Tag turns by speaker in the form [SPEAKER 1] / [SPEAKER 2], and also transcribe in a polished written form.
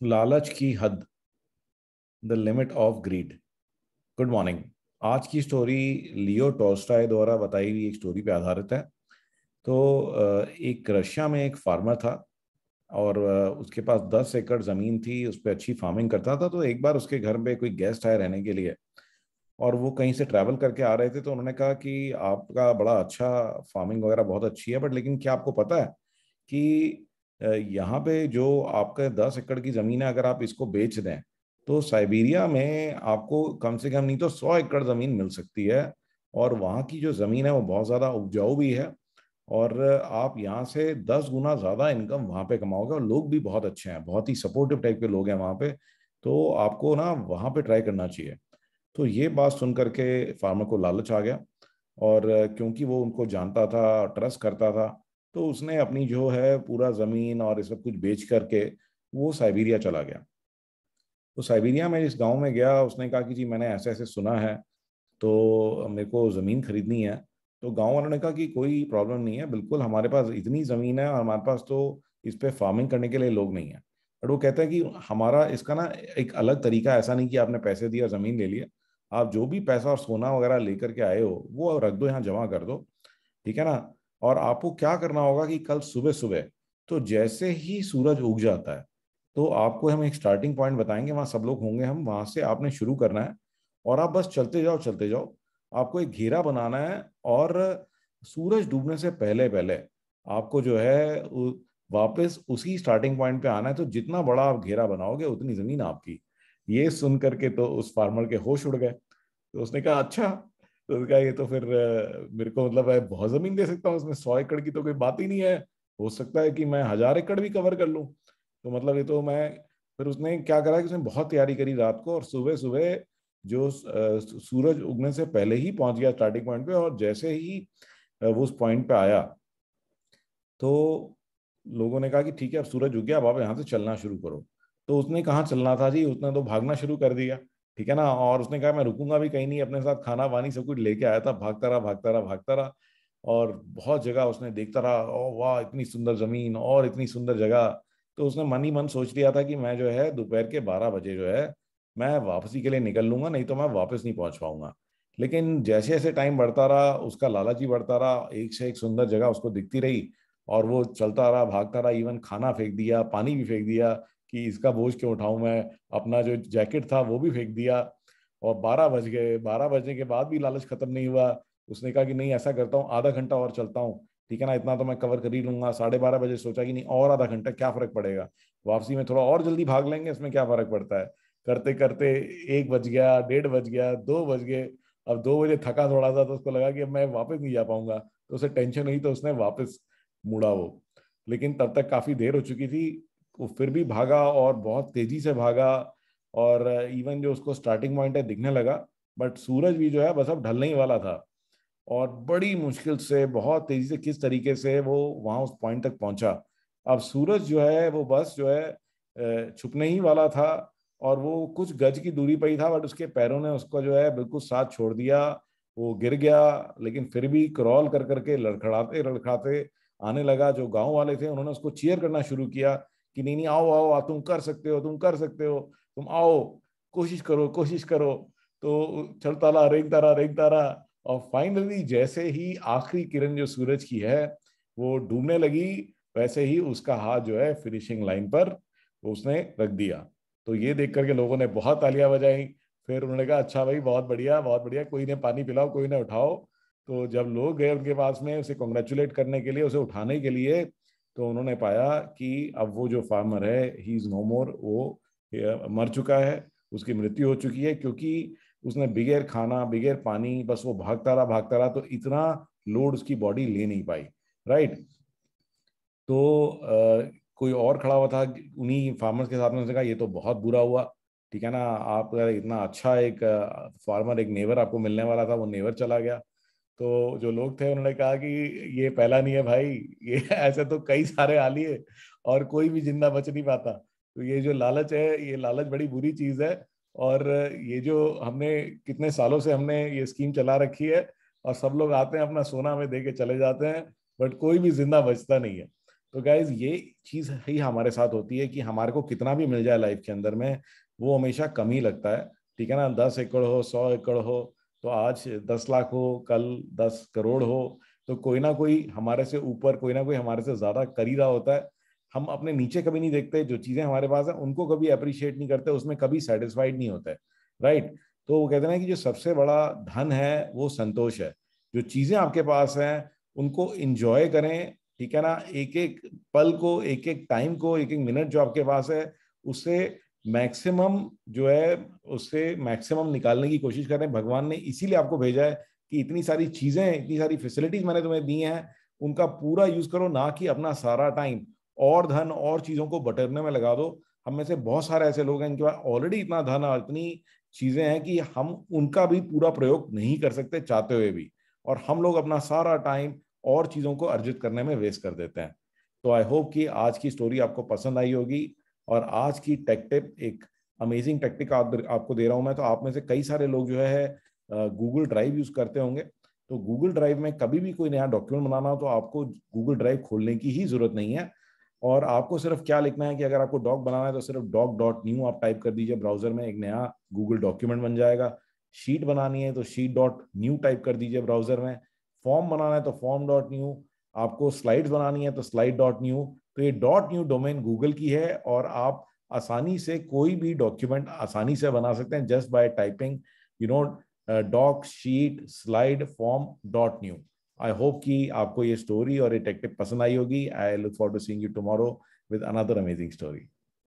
[SPEAKER 1] लालच की हद, the limit of greed. Good morning. आज की स्टोरी लियो टॉल्स्टॉय द्वारा बताई हुई एक स्टोरी पे आधारित है। तो एक रशिया में एक फार्मर था और उसके पास 10 एकड़ ज़मीन थी, उस पर अच्छी फार्मिंग करता था। तो एक बार उसके घर में कोई गेस्ट आए रहने के लिए और वो कहीं से ट्रैवल करके आ रहे थे। तो उन्होंने कहा कि आपका बड़ा अच्छा फार्मिंग वगैरह बहुत अच्छी है, बट लेकिन क्या आपको पता है कि यहाँ पे जो आपका 10 एकड़ की ज़मीन है, अगर आप इसको बेच दें तो साइबेरिया में आपको कम से कम नहीं तो 100 एकड़ ज़मीन मिल सकती है। और वहाँ की जो ज़मीन है वो बहुत ज़्यादा उपजाऊ भी है और आप यहाँ से 10 गुना ज़्यादा इनकम वहाँ पे कमाओगे। और लोग भी बहुत अच्छे हैं, बहुत ही सपोर्टिव टाइप के लोग हैं वहाँ पे। तो आपको ना वहाँ पे ट्राई करना चाहिए। तो ये बात सुन करके फार्मर को लालच आ गया और क्योंकि वो उनको जानता था, ट्रस्ट करता था, तो उसने अपनी जो है पूरा ज़मीन और ये सब कुछ बेच करके वो साइबेरिया चला गया। तो साइबेरिया में इस गांव में गया, उसने कहा कि जी मैंने ऐसे ऐसे सुना है, तो मेरे को ज़मीन खरीदनी है। तो गांव वालों ने कहा कि कोई प्रॉब्लम नहीं है, बिल्कुल हमारे पास इतनी ज़मीन है और हमारे पास तो इस पे फार्मिंग करने के लिए लोग नहीं है। बट वो कहते हैं कि हमारा इसका ना एक अलग तरीका है, ऐसा नहीं कि आपने पैसे दिया ज़मीन ले लिया। आप जो भी पैसा और सोना वगैरह लेकर के आए हो वो रख दो, यहाँ जमा कर दो, ठीक है ना। और आपको क्या करना होगा कि कल सुबह सुबह, तो जैसे ही सूरज उग जाता है, तो आपको हम एक स्टार्टिंग पॉइंट बताएंगे, वहां सब लोग होंगे, हम वहां से आपने शुरू करना है। और आप बस चलते जाओ चलते जाओ। आपको एक घेरा बनाना है और सूरज डूबने से पहले पहले आपको जो है वापस उसी स्टार्टिंग पॉइंट पे आना है। तो जितना बड़ा आप घेरा बनाओगे उतनी जमीन आपकी। ये सुन करके तो उस फार्मर के होश उड़ गए। तो उसने कहा अच्छा। तो उसने कहा ये तो फिर मेरे को मतलब है बहुत जमीन दे सकता हूँ, उसमें 100 एकड़ की तो कोई बात ही नहीं है। हो सकता है कि मैं 1000 एकड़ भी कवर कर लूँ। तो मतलब ये तो मैं, फिर उसने क्या करा कि उसने बहुत तैयारी करी रात को, और सुबह सुबह जो सूरज उगने से पहले ही पहुंच गया स्टार्टिंग पॉइंट पे। और जैसे ही वो उस पॉइंट पे आया, तो लोगों ने कहा कि ठीक है अब सूरज उग गया, अब आप यहाँ से चलना शुरू करो। तो उसने कहाँ चलना था जी, उसने तो भागना शुरू कर दिया, ठीक है ना। और उसने कहा मैं रुकूंगा भी कहीं नहीं, अपने साथ खाना वानी सब कुछ लेके आया था, भागता रहा भागता रहा भागता रहा। और बहुत जगह उसने देखता रहा, ओ वाह इतनी सुंदर जमीन और इतनी सुंदर जगह। तो उसने मन ही मन सोच लिया था कि मैं जो है दोपहर के 12 बजे जो है मैं वापसी के लिए निकल लूंगा, नहीं तो मैं वापस नहीं पहुंच पाऊंगा। लेकिन जैसे जैसे टाइम बढ़ता रहा उसका लालच ही बढ़ता रहा, एक से एक सुंदर जगह उसको दिखती रही और वो चलता रहा भागता रहा। इवन खाना फेंक दिया, पानी भी फेंक दिया कि इसका बोझ क्यों उठाऊं मैं, अपना जो जैकेट था वो भी फेंक दिया। और 12 बज गए, 12 बजने के बाद भी लालच खत्म नहीं हुआ। उसने कहा कि नहीं ऐसा करता हूँ, आधा घंटा और चलता हूँ, ठीक है ना, इतना तो मैं कवर कर ही लूंगा। 12:30 बजे सोचा कि नहीं और आधा घंटा क्या फर्क पड़ेगा, वापसी में थोड़ा और जल्दी भाग लेंगे, इसमें क्या फर्क पड़ता है। करते करते 1 बज गया, 1:30 बज गया, 2 बज गए। अब 2 बजे थका थोड़ा सा, तो उसको लगा कि अब मैं वापस नहीं जा पाऊंगा। तो उसे टेंशन हुई, तो उसने वापस मुड़ा वो। लेकिन तब तक काफी देर हो चुकी थी। वो फिर भी भागा और बहुत तेजी से भागा। और इवन जो उसको स्टार्टिंग पॉइंट है दिखने लगा, बट सूरज भी जो है बस अब ढलने ही वाला था। और बड़ी मुश्किल से बहुत तेजी से किस तरीके से वो वहां उस पॉइंट तक पहुंचा। अब सूरज जो है वो बस जो है छुपने ही वाला था। और वो कुछ गज की दूरी पर ही था, बट उसके पैरों ने उसको जो है बिल्कुल साथ छोड़ दिया। वो गिर गया। लेकिन फिर भी क्रॉल कर करके लड़खड़ाते लड़खड़ाते आने लगा। जो गांव वाले थे उन्होंने उसको चीयर करना शुरू किया कि नहीं नहीं आओ आओ आओ, तुम कर सकते हो, तुम कर सकते हो, तुम आओ, कोशिश करो कोशिश करो। तो चलता रहा, रेंगता रहा रेंगता रहा। और फाइनली जैसे ही आखिरी किरण जो सूरज की है वो डूबने लगी, वैसे ही उसका हाथ जो है फिनिशिंग लाइन पर उसने रख दिया। तो ये देख करके लोगों ने बहुत तालियां बजाई। फिर उन्होंने कहा अच्छा भाई बहुत बढ़िया, कोई ने पानी पिलाओ, कोई ने उठाओ। तो जब लोग गए उनके पास में उसे कॉन्ग्रेचुलेट करने के लिए, उसे उठाने के लिए, तो उन्होंने पाया कि अब वो जो फार्मर है ही इज नो मोर, वो मर चुका है, उसकी मृत्यु हो चुकी है। क्योंकि उसने बिगैर खाना बिगैर पानी बस वो भागता रहा, तो इतना लोड उसकी बॉडी ले नहीं पाई। राइट। तो कोई और खड़ा हुआ था उन्हीं फार्मर्स के साथ में, उसने कहा ये तो बहुत बुरा हुआ, ठीक है ना। आप इतना अच्छा एक फार्मर, एक नेवर आपको मिलने वाला था, वो नेवर चला गया। तो जो लोग थे उन्होंने कहा कि ये पहला नहीं है भाई, ये ऐसे तो कई सारे आ लिए और कोई भी जिंदा बच नहीं पाता। तो ये जो लालच है, ये लालच बड़ी बुरी चीज है। और ये जो हमने कितने सालों से हमने ये स्कीम चला रखी है, और सब लोग आते हैं अपना सोना हमें दे के चले जाते हैं, बट कोई भी जिंदा बचता नहीं है। तो गाइज ये चीज ही हमारे साथ होती है कि हमारे को कितना भी मिल जाए लाइफ के अंदर में, वो हमेशा कम ही लगता है। ठीक है ना, 10 एकड़ हो, 100 एकड़ हो, तो आज 10 लाख हो, कल 10 करोड़ हो, तो कोई ना कोई हमारे से ऊपर, कोई ना कोई हमारे से ज्यादा कर ही रहा होता है। हम अपने नीचे कभी नहीं देखते, जो चीजें हमारे पास है उनको कभी अप्रिशिएट नहीं करते, उसमें कभी सेटिस्फाइड नहीं होते। राइट। तो वो कहते हैं ना कि जो सबसे बड़ा धन है वो संतोष है। जो चीजें आपके पास हैं उनको इंजॉय करें। ठीक है ना, एक एक पल को, एक एक टाइम को, एक एक मिनट जो आपके पास है उससे मैक्सिमम जो है, उससे मैक्सिमम निकालने की कोशिश करें। भगवान ने इसीलिए आपको भेजा है कि इतनी सारी चीजें, इतनी सारी फैसिलिटीज मैंने तुम्हें दी हैं, उनका पूरा यूज करो, ना कि अपना सारा टाइम और धन और चीजों को बटरने में लगा दो। हम में से बहुत सारे ऐसे लोग हैं इनके पास ऑलरेडी इतना धन और इतनी चीजें हैं कि हम उनका भी पूरा प्रयोग नहीं कर सकते चाहते हुए भी, और हम लोग अपना सारा टाइम और चीजों को अर्जित करने में वेस्ट कर देते हैं। तो आई होप कि आज की स्टोरी आपको पसंद आई होगी, और आज की टेक टिप एक अमेजिंग टेक्निक आपको दे रहा हूं मैं। तो आप में से कई सारे लोग जो है गूगल ड्राइव यूज करते होंगे। तो गूगल ड्राइव में कभी भी कोई नया डॉक्यूमेंट बनाना हो तो आपको गूगल ड्राइव खोलने की ही जरूरत नहीं है। और आपको सिर्फ क्या लिखना है कि अगर आपको डॉक बनाना है तो सिर्फ doc.new आप टाइप कर दीजिए ब्राउजर में, एक नया गूगल डॉक्यूमेंट बन जाएगा। शीट बनानी है तो sheet.new टाइप कर दीजिए ब्राउजर में। फॉर्म बनाना है तो form.new। आपको स्लाइड्स बनानी है तो slide.new। तो ये .new डोमेन गूगल की है, और आप आसानी से कोई भी डॉक्यूमेंट आसानी से बना सकते हैं just by typing doc, sheet, slide, form.new। I hope कि आपको ये स्टोरी और ये टेक्टिक पसंद आई होगी। I look forward to seeing you tomorrow with another amazing story.